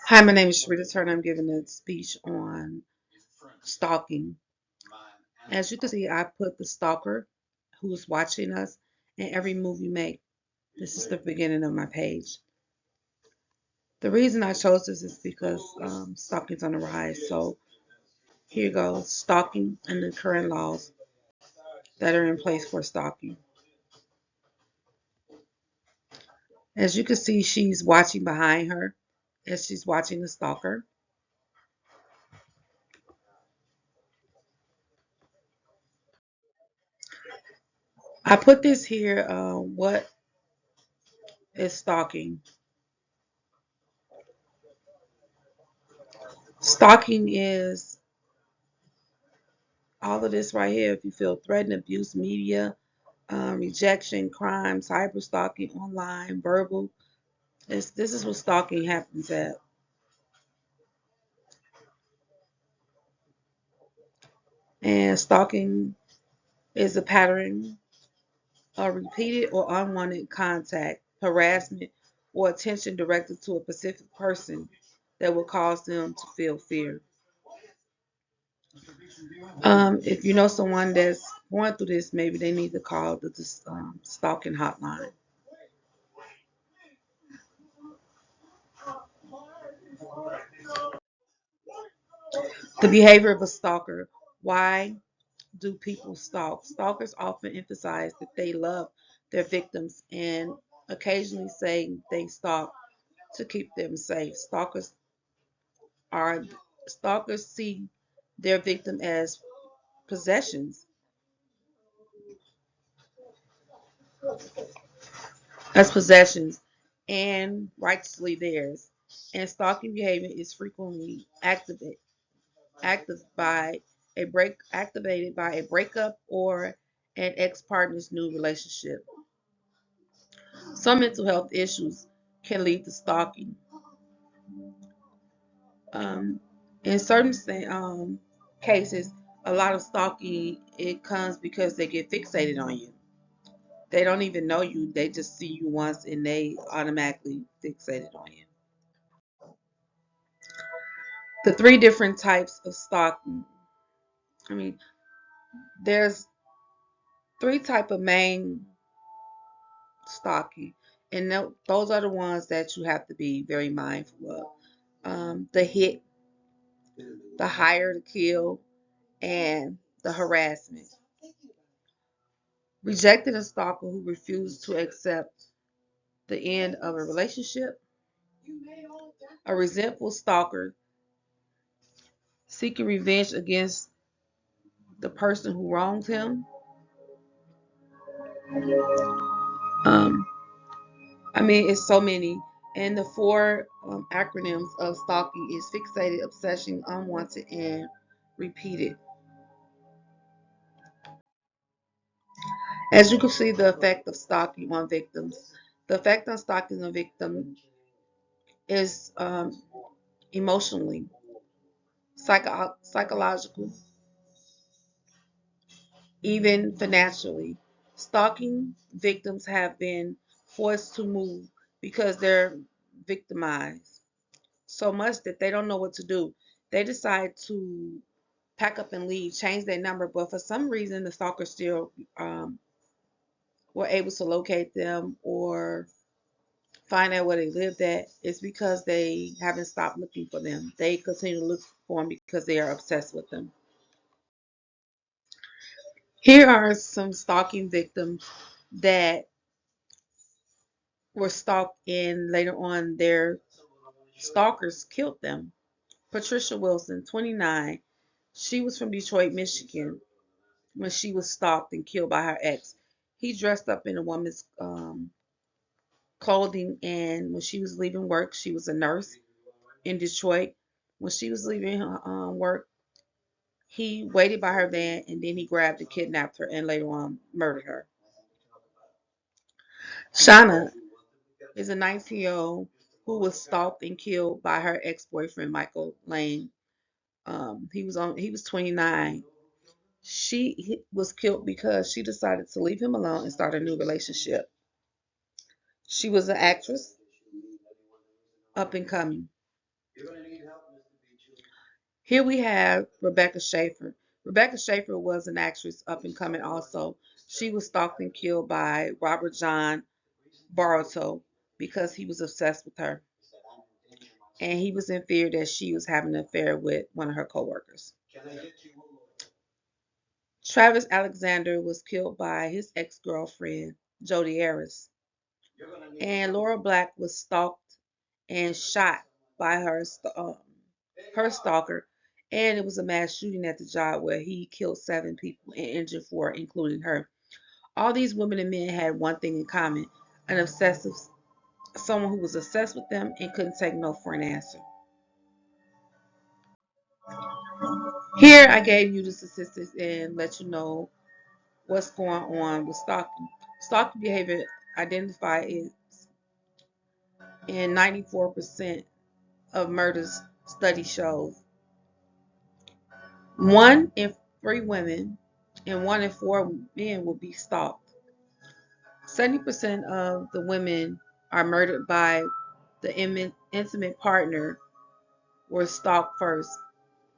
Hi, my name is Sharita Turner. I'm giving a speech on stalking. As you can see, I put the stalker who's watching us in every move you make. This is the beginning of my page. The reason I chose this is because stalking's on the rise. So here goes stalking and the current laws that are in place for stalking. As you can see, she's watching behind her as she's watching the stalker. I put this here, what is stalking? Stalking is all of this right here. If you feel threatened, abuse, media, rejection, crime, cyber stalking, online, verbal, this is what stalking happens at. And stalking is a pattern of repeated or unwanted contact, harassment, or attention directed to a specific person that will cause them to feel fear. If you know someone that's going through this, maybe they need to call the stalking hotline. The behavior of a stalker. Why do people stalk? Stalkers often emphasize that they love their victims and occasionally say they stalk to keep them safe. Are Stalkers see their victim possessions, as possessions, and rightfully theirs. And stalking behavior is frequently activated by a breakup or an ex-partner's new relationship. Some mental health issues can lead to stalking. Um, in certain cases, a lot of stalking it comes because they get fixated on you. They don't even know you; they just see you once and they automatically fixated on you. The three different types of stalking. I mean, there's three type of main stalking, and those are the ones that you have to be very mindful of. The hit, the hire to kill, and the harassment. Rejecting a stalker who refused to accept the end of a relationship. A resentful stalker seeking revenge against the person who wronged him. Um, it's so many. And the four acronyms of stalking is fixated, obsession, unwanted, and repeated. As you can see, the effect of stalking on victims. The effect on stalking on victim is emotionally, psychological, even financially. Stalking victims have been forced to move because they're victimized so much that they don't know what to do. They decide to pack up and leave, change their number, but for some reason the stalkers still were able to locate them or find out where they lived at. It's because they haven't stopped looking for them. They continue to look for them because they are obsessed with them. Here are some stalking victims that were stalked and later on their stalkers killed them. Patricia Wilson, 29. She was from Detroit, Michigan when she was stalked and killed by her ex. He dressed up in a woman's clothing, and when she was leaving work, she was a nurse in Detroit. When she was leaving work, he waited by her van and then he grabbed and kidnapped her and later on murdered her. Shauna is a 19-year-old who was stalked and killed by her ex-boyfriend Michael Lane. He was 29. She was killed because she decided to leave him alone and start a new relationship. She was an actress, up and coming. Here we have Rebecca Schaefer. Rebecca Schaefer was an actress up and coming also. She was stalked and killed by Robert John Bartow because he was obsessed with her. And he was in fear that she was having an affair with one of her coworkers. Travis Alexander was killed by his ex-girlfriend, Jodi Arias. And Laura Black was stalked and shot by her stalker. And it was a mass shooting at the job where he killed 7 people and injured 4, including her. All these women and men had one thing in common: someone who was obsessed with them and couldn't take no for an answer. Here I gave you the statistics and let you know what's going on with stalking. Stalking behavior identified is in 94% of murders study shows. 1 in 3 women and 1 in 4 men will be stalked. 70% of the women are murdered by the intimate partner were stalked first.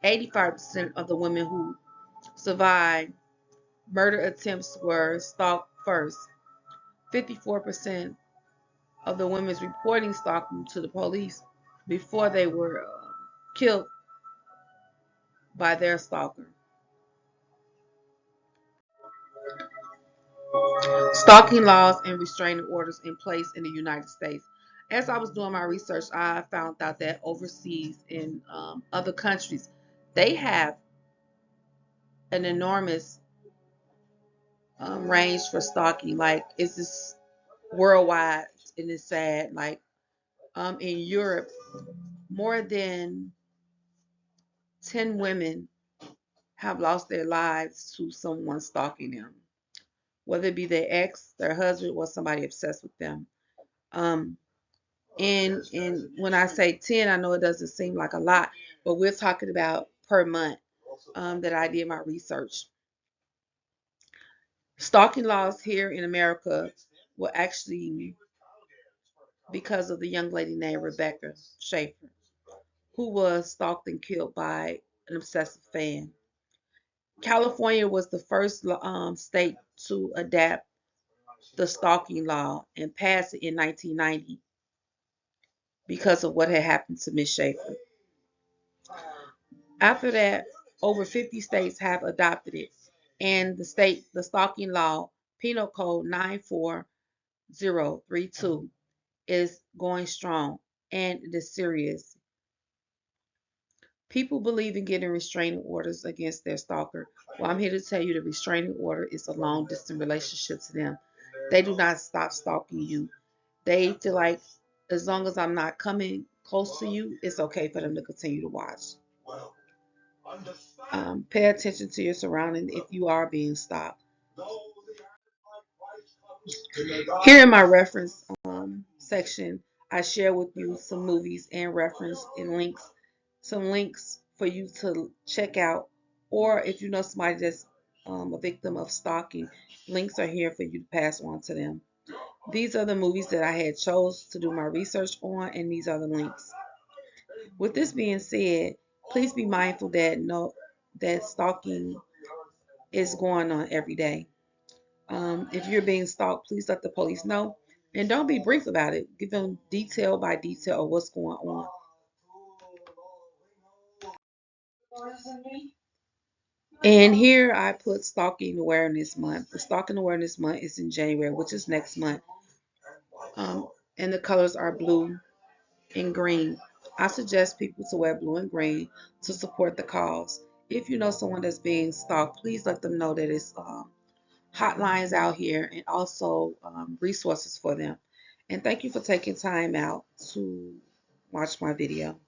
85% of the women who survived murder attempts were stalked first. 54% of the women reporting stalking to the police before they were killed by their stalker. Stalking laws and restraining orders in place in the United States. As I was doing my research, I found out that overseas in other countries, they have an enormous range for stalking. Like, it's just worldwide, and it's sad. Like, in Europe, more than 10 women have lost their lives to someone stalking them, whether it be their ex, their husband, or somebody obsessed with them. Um, and when I say 10, I know it doesn't seem like a lot, but we're talking about per month that I did my research. Stalking laws here in America were actually because of the young lady named Rebecca Schaefer, who was stalked and killed by an obsessive fan. California was the first state to adapt the stalking law and pass it in 1990 because of what had happened to Miss Schaefer. After that, over 50 states have adopted it, and the stalking law, Penal Code 94032, is going strong, and it is serious. People believe in getting restraining orders against their stalker. Well, I'm here to tell you the restraining order is a long distance relationship to them. They do not stop stalking you. They feel like as long as I'm not coming close to you, it's okay for them to continue to watch. Pay attention to your surroundings if you are being stalked. Here in my reference section, I share with you some movies and reference and links, some links for you to check out, or if you know somebody that's a victim of stalking, links are here for you to pass on to them. These are the movies that I had chose to do my research on, and these are the links. With this being said, please be mindful that stalking is going on every day. If you're being stalked, please let the police know. And don't be brief about it. Give them detail by detail of what's going on. And here I put Stalking Awareness Month. The Stalking Awareness Month is in January, which is next month. And the colors are blue and green. I suggest people to wear blue and green to support the cause. If you know someone that's being stalked, please let them know that it's hotlines out here and also resources for them. And thank you for taking time out to watch my video.